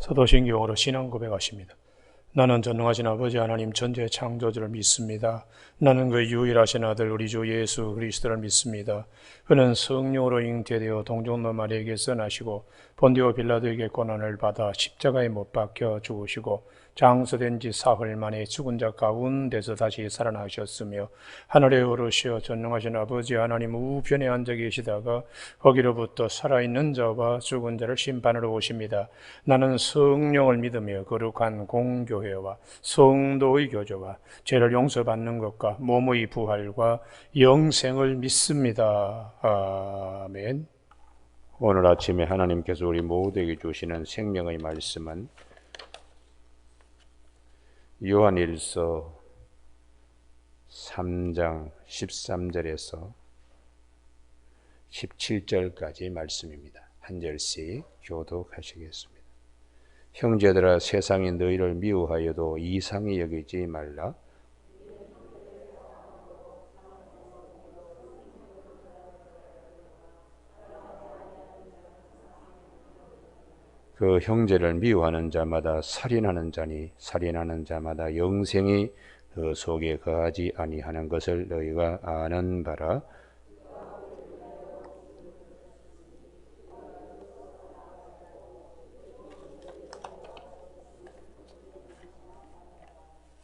사도신경으로 신앙 고백하십니다. 나는 전능하신 아버지 하나님 전지의 창조주를 믿습니다. 나는 그 유일하신 아들 우리 주 예수 그리스도를 믿습니다. 그는 성령으로 잉태되어 동정노 마리아에게서 나시고 본디오 빌라도에게 고난을 받아 십자가에 못 박혀 죽으시고 장서된 지 사흘 만에 죽은 자 가운데서 다시 살아나셨으며 하늘에 오르시어 전능하신 아버지 하나님 우편에 앉아 계시다가 거기로부터 살아있는 자와 죽은 자를 심판하러 오십니다. 나는 성령을 믿으며 거룩한 공교회와 성도의 교제와 죄를 용서받는 것과 몸의 부활과 영생을 믿습니다. 아멘. 오늘 아침에 하나님께서 우리 모두에게 주시는 생명의 말씀은 요한일서 3장 13절에서 17절까지 말씀입니다. 한 절씩 교독하시겠습니다. 형제들아, 세상이 너희를 미워하여도 이상히 여기지 말라. 그 형제를 미워하는 자마다 살인하는 자니 살인하는 자마다 영생이 그 속에 거하지 아니하는 것을 너희가 아는 바라.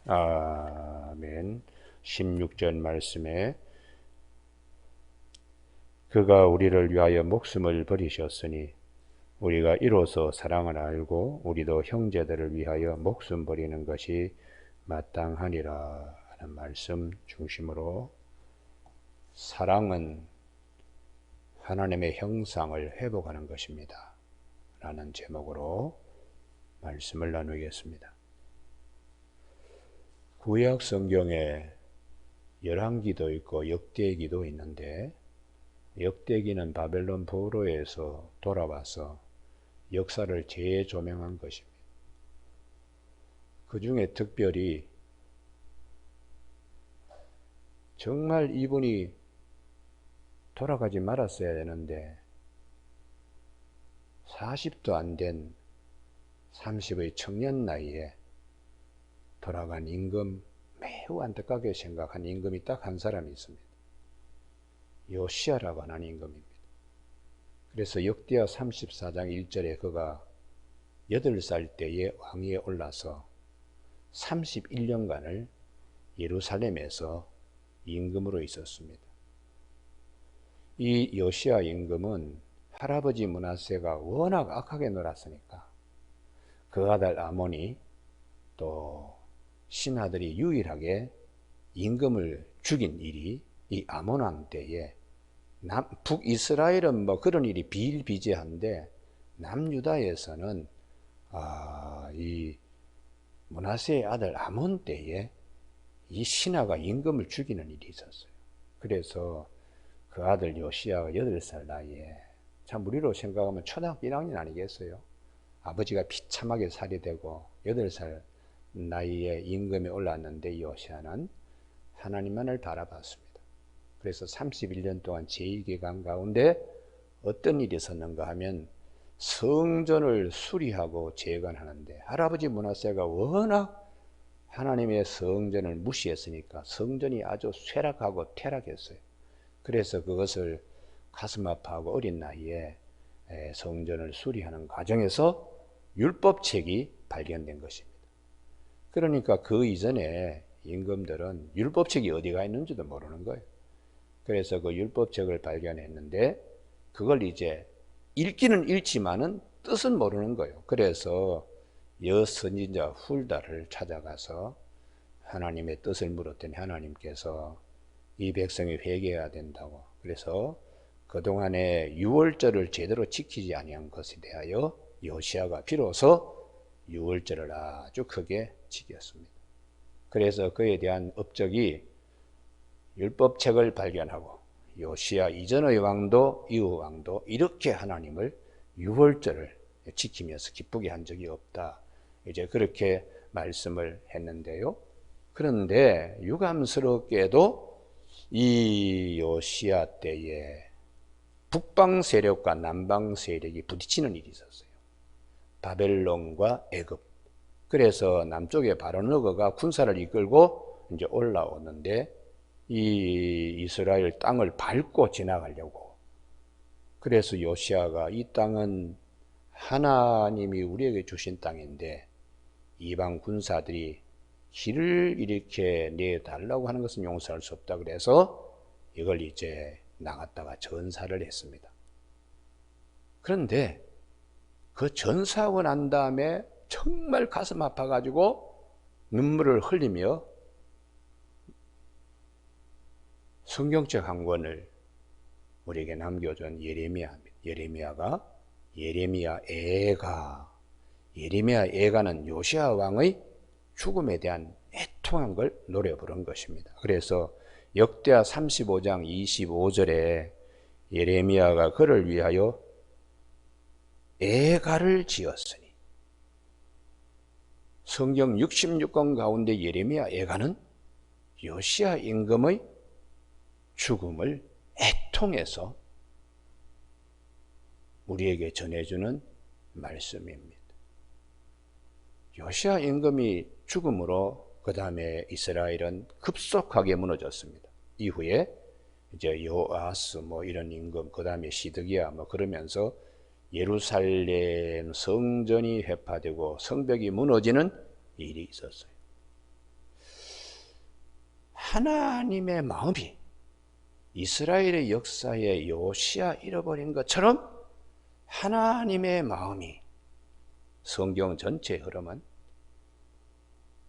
아멘. 16절 말씀에 그가 우리를 위하여 목숨을 버리셨으니 우리가 이로써 사랑을 알고 우리도 형제들을 위하여 목숨 버리는 것이 마땅하니라 하는 말씀 중심으로 사랑은 하나님의 형상을 회복하는 것입니다 라는 제목으로 말씀을 나누겠습니다. 구약 성경에 열왕기도 있고 역대기도 있는데 역대기는 바벨론 포로에서 돌아와서 역사를 재조명한 것입니다. 그 중에 특별히 정말 이분이 돌아가지 말았어야 되는데 40도 안 된 30의 청년 나이에 돌아간 임금, 매우 안타깝게 생각한 임금이 딱 한 사람이 있습니다. 요시야라고 하는 임금입니다. 그래서 역대하 34장 1절에 그가 8살 때에 왕위에 올라서 31년간을 예루살렘에서 임금으로 있었습니다. 이 요시야 임금은 할아버지 므낫세가 워낙 악하게 놀았으니까 그 아들 아몬이 또 신하들이 유일하게 임금을 죽인 일이 이 아몬 왕 때에 북이스라엘은 뭐 그런 일이 비일비재한데 남유다에서는 이 므낫세의 아들 아몬 때에 이 신하가 임금을 죽이는 일이 있었어요. 그래서 그 아들 요시야가 8살 나이에, 참 우리로 생각하면 초등학교 1학년 아니겠어요? 아버지가 비참하게 살해되고 8살 나이에 임금에 올랐는데 요시야는 하나님만을 바라봤습니다. 그래서 31년 동안 제2기간 가운데 어떤 일이 있었는가 하면 성전을 수리하고 재건하는데 할아버지 므낫세가 워낙 하나님의 성전을 무시했으니까 성전이 아주 쇠락하고 퇴락했어요. 그래서 그것을 가슴 아파하고 어린 나이에 성전을 수리하는 과정에서 율법책이 발견된 것입니다. 그러니까 그 이전에 임금들은 율법책이 어디가 있는지도 모르는 거예요. 그래서 그 율법책을 발견했는데 그걸 이제 읽기는 읽지만은 뜻은 모르는 거예요. 그래서 여선지자 훌다를 찾아가서 하나님의 뜻을 물었더니 하나님께서 이 백성이 회개해야 된다고, 그래서 그동안에 유월절을 제대로 지키지 아니한 것에 대하여 요시야가 비로소 유월절을 아주 크게 지켰습니다. 그래서 그에 대한 업적이 율법책을 발견하고 요시야 이전의 왕도 이후 왕도 이렇게 하나님을 유월절을 지키면서 기쁘게 한 적이 없다, 이제 그렇게 말씀을 했는데요. 그런데 유감스럽게도 이 요시야 때에 북방 세력과 남방 세력이 부딪히는 일이 있었어요. 바벨론과 애굽. 그래서 남쪽에 바로너거가 군사를 이끌고 이제 올라오는데 이 이스라엘 땅을 밟고 지나가려고. 그래서 요시아가 이 땅은 하나님이 우리에게 주신 땅인데 이방 군사들이 길을 이렇게 내달라고 하는 것은 용서할 수 없다. 그래서 이걸 이제 나갔다가 전사를 했습니다. 그런데 그 전사하고 난 다음에 정말 가슴 아파가지고 눈물을 흘리며 성경책 한 권을 우리에게 남겨준 예레미야가 예레미야 애가는 요시야 왕의 죽음에 대한 애통한 걸 노래 부른 것입니다. 그래서 역대하 35장 25절에 예레미야가 그를 위하여 애가를 지었으니, 성경 66권 가운데 예레미야 애가는 요시야 임금의 죽음을 애통해서 우리에게 전해주는 말씀입니다. 요시야 임금이 죽음으로 그 다음에 이스라엘은 급속하게 무너졌습니다. 이후에 이제 요아스 이런 임금, 그 다음에 시드기야 그러면서 예루살렘 성전이 회파되고 성벽이 무너지는 일이 있었어요. 하나님의 마음이 이스라엘의 역사에 요시야 잃어버린 것처럼 하나님의 마음이, 성경 전체의 흐름은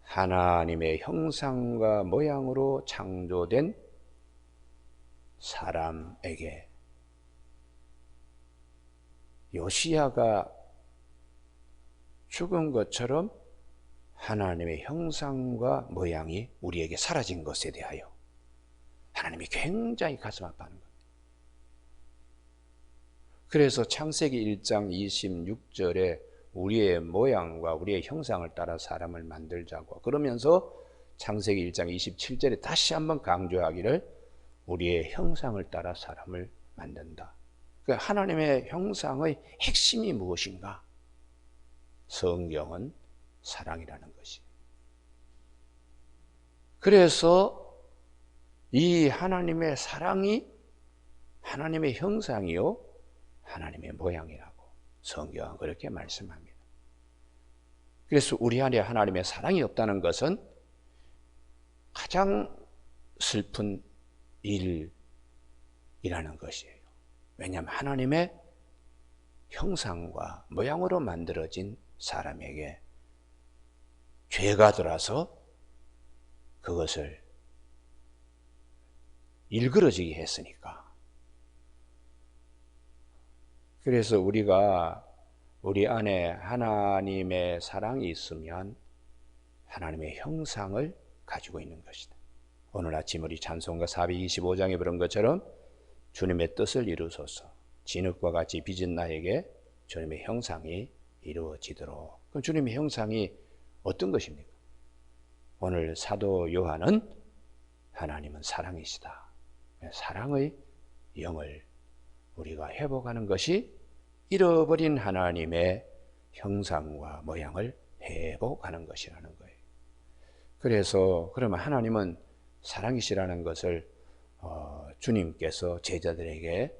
하나님의 형상과 모양으로 창조된 사람에게 요시야가 죽은 것처럼 하나님의 형상과 모양이 우리에게 사라진 것에 대하여 하나님이 굉장히 가슴 아파하는 겁니다. 그래서 창세기 1장 26절에 우리의 모양과 우리의 형상을 따라 사람을 만들자고, 그러면서 창세기 1장 27절에 다시 한번 강조하기를 우리의 형상을 따라 사람을 만든다. 그러니까 하나님의 형상의 핵심이 무엇인가? 성경은 사랑이라는 것이에요. 그래서 이 하나님의 사랑이 하나님의 형상이요 하나님의 모양이라고 성경은 그렇게 말씀합니다. 그래서 우리 안에 하나님의 사랑이 없다는 것은 가장 슬픈 일이라는 것이에요. 왜냐하면 하나님의 형상과 모양으로 만들어진 사람에게 죄가 들어서 그것을 일그러지게 했으니까. 그래서 우리가 우리 안에 하나님의 사랑이 있으면 하나님의 형상을 가지고 있는 것이다. 오늘 아침 우리 찬송가 425장에 부른 것처럼 주님의 뜻을 이루소서, 진흙과 같이 빚은 나에게 주님의 형상이 이루어지도록. 그럼 주님의 형상이 어떤 것입니까? 오늘 사도 요한은 하나님은 사랑이시다. 사랑의 영을 우리가 회복하는 것이 잃어버린 하나님의 형상과 모양을 회복하는 것이라는 거예요. 그래서 그러면 하나님은 사랑이시라는 것을 주님께서 제자들에게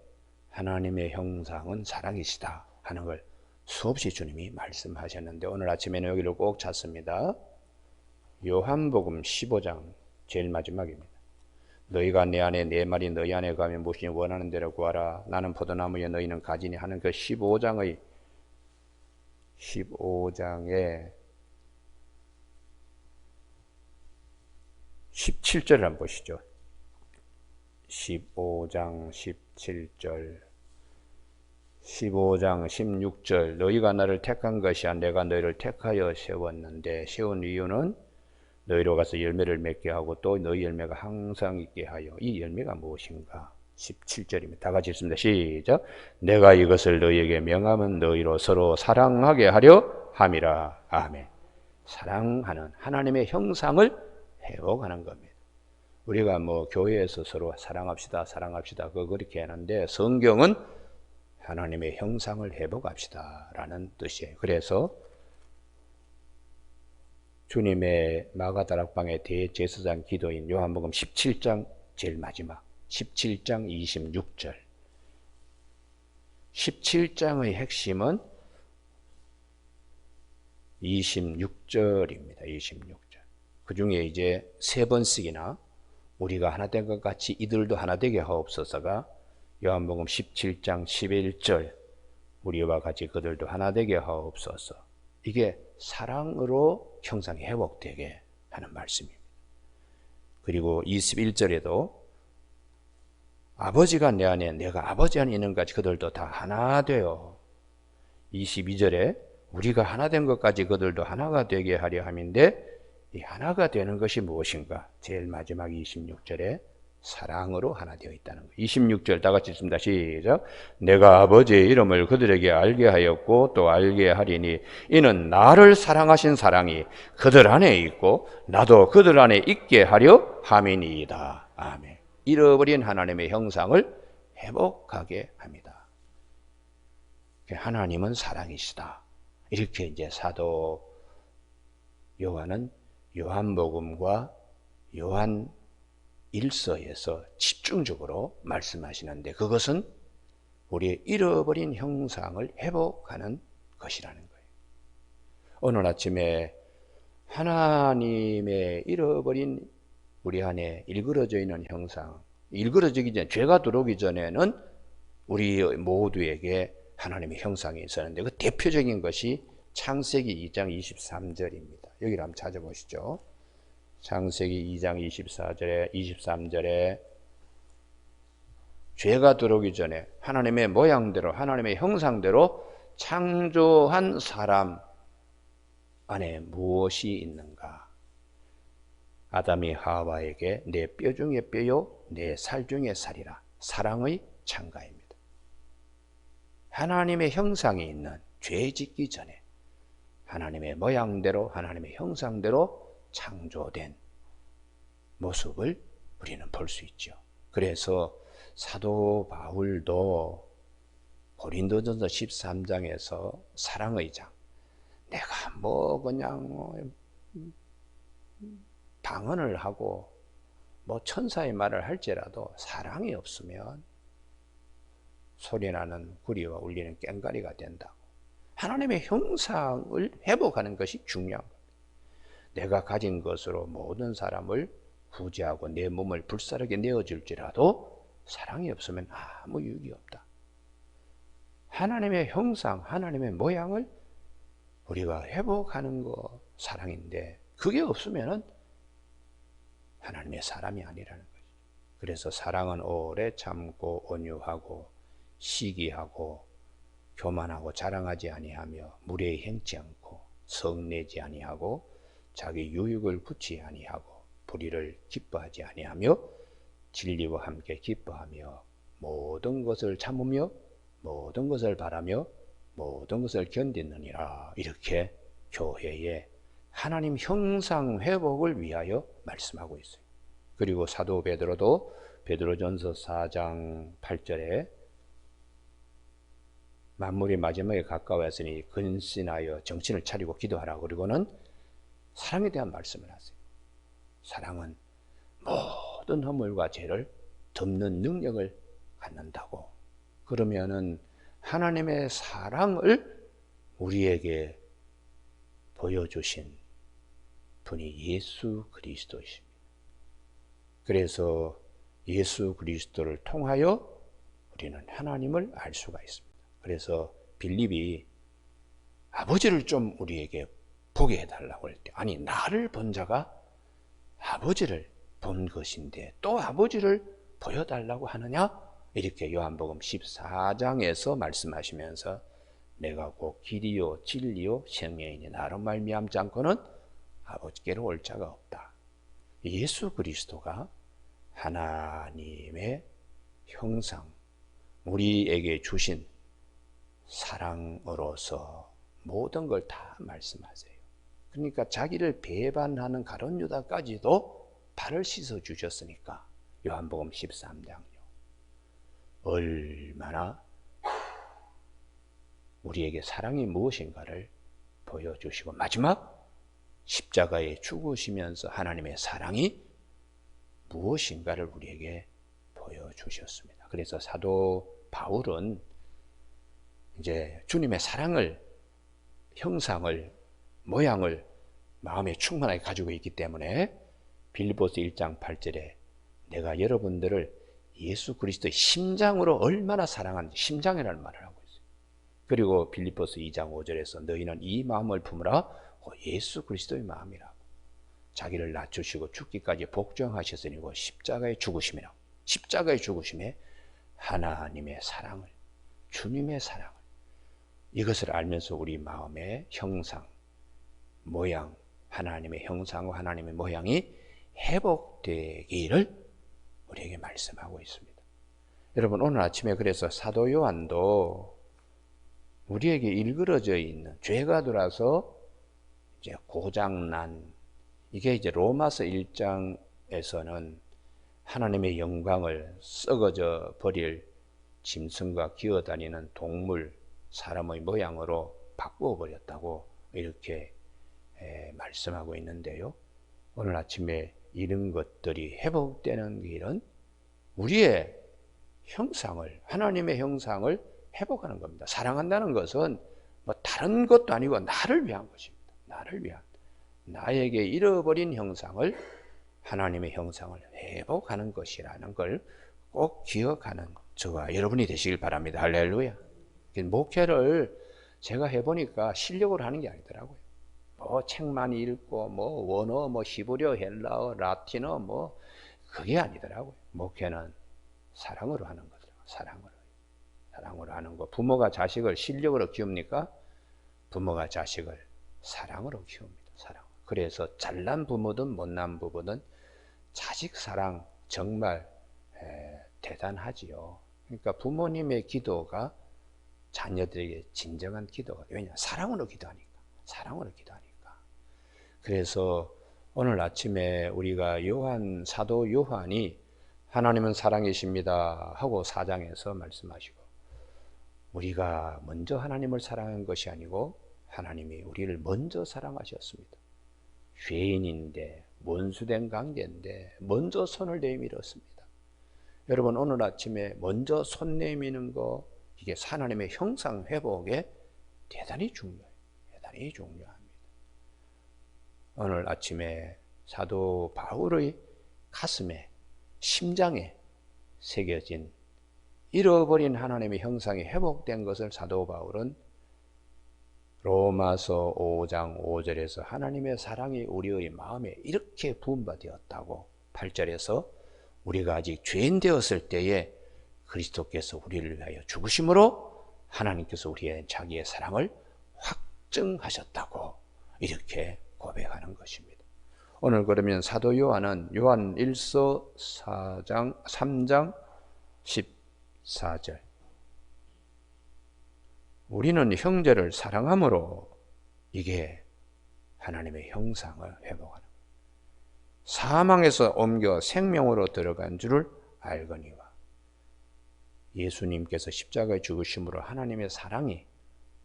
하나님의 형상은 사랑이시다 하는 걸 수없이 주님이 말씀하셨는데, 오늘 아침에는 여기를 꼭 찾습니다. 요한복음 15장 제일 마지막입니다. 너희가 내 안에 내 말이 너희 안에 가면 무엇이니 원하는 대로 구하라. 나는 포도나무에 너희는 가지니 하는 그 15장의 17절을 한번 보시죠. 15장 17절, 15장 16절. 너희가 나를 택한 것이야 내가 너희를 택하여 세웠는데, 세운 이유는 너희로 가서 열매를 맺게 하고 또 너희 열매가 항상 있게 하여. 이 열매가 무엇인가? 17절입니다. 다 같이 읽습니다. 시작. 내가 이것을 너희에게 명하면 너희로 서로 사랑하게 하려 함이라. 아멘. 사랑하는 하나님의 형상을 회복하는 겁니다. 우리가 교회에서 서로 사랑합시다 그렇게 하는데, 성경은 하나님의 형상을 회복합시다 라는 뜻이에요. 그래서 주님의 마가다락방의 대제사장 기도인 요한복음 17장 제일 마지막 17장 26절 17장의 핵심은 26절입니다. 26절. 그 중에 이제 3번씩이나 우리가 하나 된 것 같이 이들도 하나 되게 하옵소서가 요한복음 17장 11절 우리와 같이 그들도 하나 되게 하옵소서. 이게 사랑으로 형상이 회복되게 하는 말씀입니다. 그리고 21절에도 아버지가 내 안에 내가 아버지 안에 있는 것까지 그들도 다 하나 되어 22절에 우리가 하나 된 것까지 그들도 하나가 되게 하려 함인데 이 하나가 되는 것이 무엇인가? 제일 마지막 26절에 사랑으로 하나 되어 있다는 거예요. 26절 다 같이 읽습니다. 시작. 내가 아버지의 이름을 그들에게 알게 하였고 또 알게 하리니 이는 나를 사랑하신 사랑이 그들 안에 있고 나도 그들 안에 있게 하려 함이니이다. 아멘. 잃어버린 하나님의 형상을 회복하게 합니다. 하나님은 사랑이시다. 이렇게 이제 사도 요한은 요한복음과 요한 1서에서 집중적으로 말씀하시는데 그것은 우리의 잃어버린 형상을 회복하는 것이라는 거예요. 오늘 아침에 하나님의 잃어버린 우리 안에 일그러져 있는 형상, 일그러지기 전에 죄가 들어오기 전에는 우리 모두에게 하나님의 형상이 있었는데 그 대표적인 것이 창세기 2장 23절입니다. 여기를 한번 찾아보시죠. 창세기 2장 23절에 죄가 들어오기 전에 하나님의 모양대로 하나님의 형상대로 창조한 사람 안에 무엇이 있는가? 아담이 하와에게 내 뼈 중에 뼈요 내 살 중에 살이라. 사랑의 창가입니다. 하나님의 형상이 있는 죄 짓기 전에 하나님의 모양대로 하나님의 형상대로 창조된 모습을 우리는 볼 수 있죠. 그래서 사도 바울도 고린도전서 13장에서 사랑의 장, 내가 뭐 그냥 방언을 하고 뭐 천사의 말을 할지라도 사랑이 없으면 소리나는 구리와 울리는 꽹과리가 된다고. 하나님의 형상을 회복하는 것이 중요한 겁니다. 내가 가진 것으로 모든 사람을 구제하고 내 몸을 불사르게 내어줄지라도 사랑이 없으면 아무 유익이 없다. 하나님의 형상, 하나님의 모양을 우리가 회복하는 거 사랑인데 그게 없으면은 하나님의 사람이 아니라는 거죠. 그래서 사랑은 오래 참고 온유하고 시기하고 교만하고 자랑하지 아니하며 무례히 행치 않고 성내지 아니하고 자기 유익을 굳이 아니하고 불의를 기뻐하지 아니하며 진리와 함께 기뻐하며 모든 것을 참으며 모든 것을 바라며 모든 것을 견디느니라. 이렇게 교회에 하나님 형상 회복을 위하여 말씀하고 있어요. 그리고 사도 베드로도 베드로전서 4장 8절에 만물이 마지막에 가까워했으니 근신하여 정신을 차리고 기도하라. 그리고는 사랑에 대한 말씀을 하세요. 사랑은 모든 허물과 죄를 덮는 능력을 갖는다고. 그러면은 하나님의 사랑을 우리에게 보여주신 분이 예수 그리스도이십니다. 그래서 예수 그리스도를 통하여 우리는 하나님을 알 수가 있습니다. 그래서 빌립이 아버지를 좀 우리에게 보게 해달라고 할 때, 아니 나를 본 자가 아버지를 본 것인데 또 아버지를 보여달라고 하느냐? 이렇게 요한복음 14장에서 말씀하시면서 내가 곧 길이요 진리요 생명이니 나로 말미암지 않고는 아버지께로 올 자가 없다. 예수 그리스도가 하나님의 형상, 우리에게 주신 사랑으로서 모든 걸 다 말씀하세요. 그러니까 자기를 배반하는 가룟 유다까지도 발을 씻어 주셨으니까 요한복음 13장요. 얼마나 우리에게 사랑이 무엇인가를 보여주시고 마지막 십자가에 죽으시면서 하나님의 사랑이 무엇인가를 우리에게 보여주셨습니다. 그래서 사도 바울은 이제 주님의 사랑을, 형상을, 모양을 마음에 충만하게 가지고 있기 때문에 빌립보서 1장 8절에 내가 여러분들을 예수 그리스도의 심장으로 얼마나 사랑하는지 심장이라는 말을 하고 있어요. 그리고 빌립보서 2장 5절에서 너희는 이 마음을 품으라 예수 그리스도의 마음이라고. 자기를 낮추시고 죽기까지 복종하셨으니 십자가의 죽으심이라고. 십자가의 죽으심에 하나님의 사랑을, 주님의 사랑을, 이것을 알면서 우리 마음의 형상, 모양, 하나님의 형상과 하나님의 모양이 회복되기를 우리에게 말씀하고 있습니다. 여러분 오늘 아침에 그래서 사도 요한도 우리에게 일그러져 있는 죄가 들어서 이제 고장난, 이게 이제 로마서 1장에서는 하나님의 영광을 썩어져 버릴 짐승과 기어다니는 동물, 사람의 모양으로 바꾸어 버렸다고 이렇게 말씀하고 있는데요. 오늘 아침에 이런 것들이 회복되는 길은 우리의 형상을, 하나님의 형상을 회복하는 겁니다. 사랑한다는 것은 뭐 다른 것도 아니고 나를 위한 것입니다. 나를 위한, 나에게 잃어버린 형상을, 하나님의 형상을 회복하는 것이라는 걸 꼭 기억하는 저와 여러분이 되시길 바랍니다. 할렐루야. 목회를 제가 해보니까 실력으로 하는 게 아니더라고요. 뭐 책만 읽고 뭐 원어, 뭐 히브리어, 헬라어, 라틴어 뭐 그게 아니더라고요. 목회는 사랑으로 하는 거죠. 사랑으로 하는 거. 부모가 자식을 실력으로 키웁니까? 부모가 자식을 사랑으로 키웁니다. 사랑. 그래서 잘난 부모든 못난 부모든 자식 사랑 정말 대단하지요. 그러니까 부모님의 기도가 자녀들에게 진정한 기도가 돼요. 왜냐? 사랑으로 기도하니까. 그래서 오늘 아침에 우리가 사도 요한이 하나님은 사랑이십니다 하고 4장에서 말씀하시고, 우리가 먼저 하나님을 사랑한 것이 아니고 하나님이 우리를 먼저 사랑하셨습니다. 죄인인데, 원수된 관계인데 먼저 손을 내밀었습니다. 여러분 오늘 아침에 먼저 손 내미는 거, 이게 하나님의 형상 회복에 대단히 중요합니다. 오늘 아침에 사도 바울의 가슴에, 심장에 새겨진 잃어버린 하나님의 형상이 회복된 것을 사도 바울은 로마서 5장 5절에서 하나님의 사랑이 우리의 마음에 이렇게 부은 바 되었다고, 8절에서 우리가 아직 죄인 되었을 때에 그리스도께서 우리를 위하여 죽으심으로 하나님께서 우리의 자기의 사랑을 확증하셨다고 이렇게 고백하는 것입니다. 오늘 그러면 사도 요한은 요한 1서 3장 14절, 우리는 형제를 사랑함으로 이게 하나님의 형상을 회복하는, 사망에서 옮겨 생명으로 들어간 줄을 알거니와. 예수님께서 십자가에 죽으심으로 하나님의 사랑이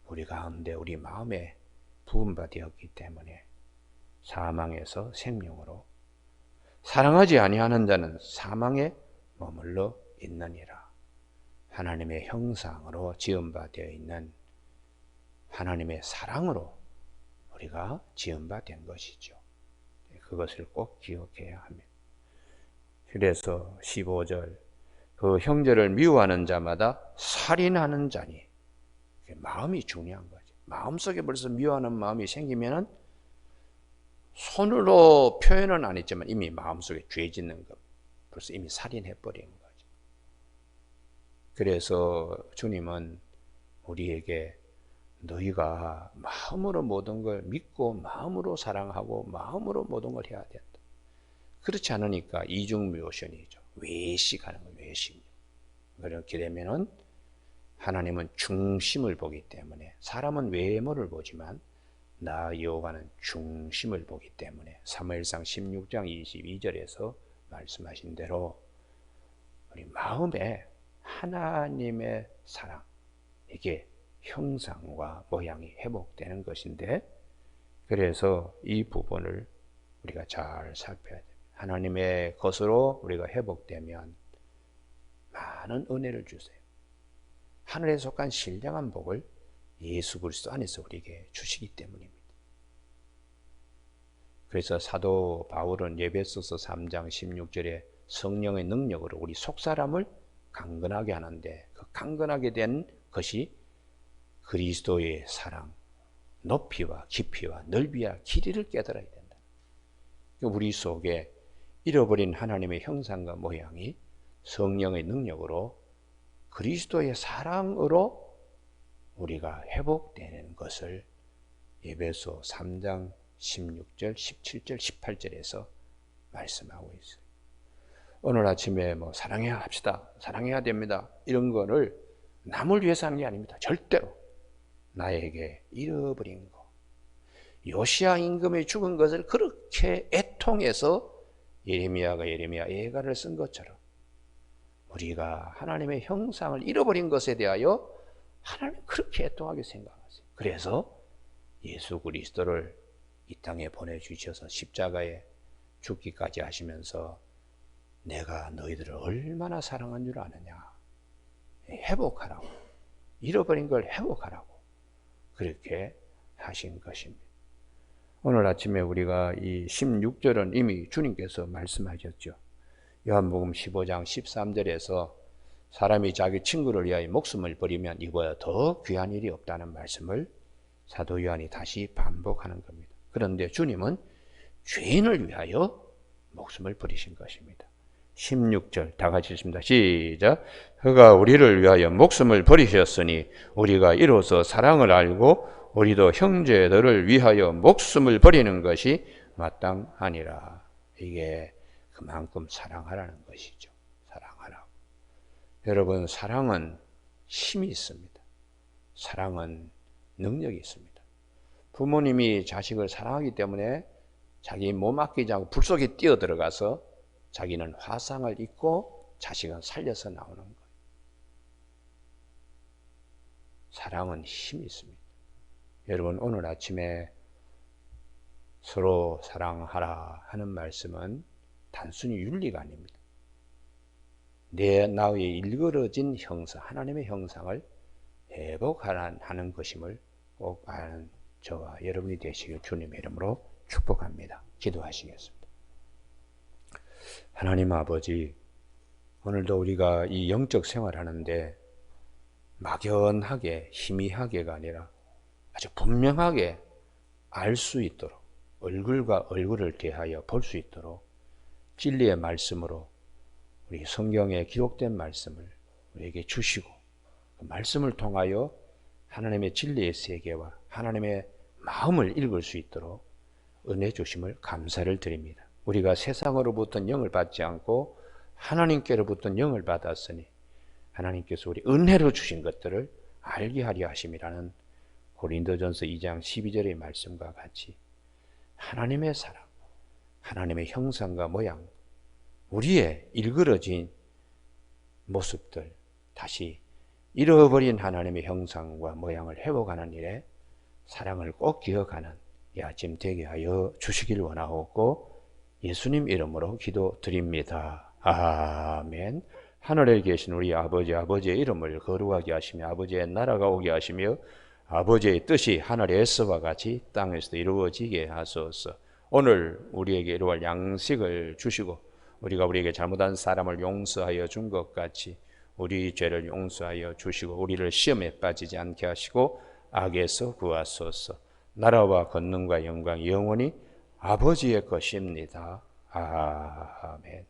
우리 가운데, 우리 마음에 부은 바 되었기 때문에 사망에서 생명으로, 사랑하지 아니하는 자는 사망에 머물러 있느니라. 하나님의 형상으로 지은 바 되어 있는 하나님의 사랑으로 우리가 지은 바 된 것이죠. 그것을 꼭 기억해야 합니다. 그래서 15절, 그 형제를 미워하는 자마다 살인하는 자니, 마음이 중요한 거죠. 마음속에 벌써 미워하는 마음이 생기면은 손으로 표현은 안 했지만 이미 마음속에 죄 짓는 것, 벌써 이미 살인해버린 거죠. 그래서 주님은 우리에게 너희가 마음으로 모든 걸 믿고 마음으로 사랑하고 마음으로 모든 걸 해야 된다. 그렇지 않으니까 이중묘션이죠. 외식하는 거예요. 외식. 그렇게 되면은 하나님은 중심을 보기 때문에, 사람은 외모를 보지만 나 여호와는 중심을 보기 때문에 사무엘상 16장 22절에서 말씀하신 대로 우리 마음에 하나님의 사랑, 이게 형상과 모양이 회복되는 것인데, 그래서 이 부분을 우리가 잘 살펴야 돼요. 하나님의 것으로 우리가 회복되면 많은 은혜를 주세요. 하늘에 속한 신령한 복을 예수 그리스도 안에서 우리에게 주시기 때문입니다. 그래서 사도 바울은 에베소서 3장 16절에 성령의 능력으로 우리 속사람을 강건하게 하는데, 그 강건하게 된 것이 그리스도의 사랑, 높이와 깊이와 넓이와 길이를 깨달아야 된다. 우리 속에 잃어버린 하나님의 형상과 모양이 성령의 능력으로 그리스도의 사랑으로 우리가 회복되는 것을 에베소 3장 16절, 17절, 18절에서 말씀하고 있어요. 오늘 아침에 사랑해야 합시다, 사랑해야 됩니다, 이런 거를 남을 위해서 하는 게 아닙니다. 절대로 나에게 잃어버린 거, 요시야 임금이 죽은 것을 그렇게 애통해서 예레미야 예가를 쓴 것처럼 우리가 하나님의 형상을 잃어버린 것에 대하여 하나님 그렇게 애통하게 생각하세요. 그래서 예수 그리스도를 이 땅에 보내주셔서 십자가에 죽기까지 하시면서 내가 너희들을 얼마나 사랑한 줄 아느냐, 회복하라고, 잃어버린 걸 회복하라고 그렇게 하신 것입니다. 오늘 아침에 우리가 이 16절은 이미 주님께서 말씀하셨죠. 요한복음 15장 13절에서 사람이 자기 친구를 위하여 목숨을 버리면 이보다 더 귀한 일이 없다는 말씀을 사도 요한이 다시 반복하는 겁니다. 그런데 주님은 죄인을 위하여 목숨을 버리신 것입니다. 16절 다 같이 읽습니다. 시작. 그가 우리를 위하여 목숨을 버리셨으니 우리가 이로써 사랑을 알고 우리도 형제들을 위하여 목숨을 버리는 것이 마땅하니라. 이게 그만큼 사랑하라는 것이죠. 사랑하라고. 여러분, 사랑은 힘이 있습니다. 사랑은 능력이 있습니다. 부모님이 자식을 사랑하기 때문에 자기 몸 아끼지 않고 불 속에 뛰어들어가서 자기는 화상을 입고 자식은 살려서 나오는 거예요. 사랑은 힘이 있습니다. 여러분, 오늘 아침에 서로 사랑하라 하는 말씀은 단순히 윤리가 아닙니다. 나의 일그러진 형상, 하나님의 형상을 회복하는 것임을 꼭 아는 저와 여러분이 되시길 주님의 이름으로 축복합니다. 기도하시겠습니다. 하나님 아버지, 오늘도 우리가 이 영적 생활하는데 막연하게 희미하게가 아니라 아주 분명하게 알 수 있도록, 얼굴과 얼굴을 대하여 볼 수 있도록 진리의 말씀으로 우리 성경에 기록된 말씀을 우리에게 주시고, 그 말씀을 통하여 하나님의 진리의 세계와 하나님의 마음을 읽을 수 있도록 은혜 주심을 감사를 드립니다. 우리가 세상으로부터 영을 받지 않고 하나님께로부터 영을 받았으니 하나님께서 우리 은혜로 주신 것들을 알게 하려 하심이라는 고린도전서 2장 12절의 말씀과 같이 하나님의 사랑, 하나님의 형상과 모양, 우리의 일그러진 모습들, 다시 잃어버린 하나님의 형상과 모양을 회복하는 일에 사랑을 꼭 기억하는 이 아침 되게 하여 주시길 원하옵고 예수님 이름으로 기도드립니다. 아멘. 하늘에 계신 우리 아버지, 아버지의 이름을 거룩하게 하시며 아버지의 나라가 오게 하시며 아버지의 뜻이 하늘에서와 같이 땅에서도 이루어지게 하소서. 오늘 우리에게 이루어질 양식을 주시고 우리가 우리에게 잘못한 사람을 용서하여 준 것 같이 우리 죄를 용서하여 주시고 우리를 시험에 빠지지 않게 하시고 악에서 구하소서. 나라와 권능과 영광 영원히 아버지의 것입니다. 아멘.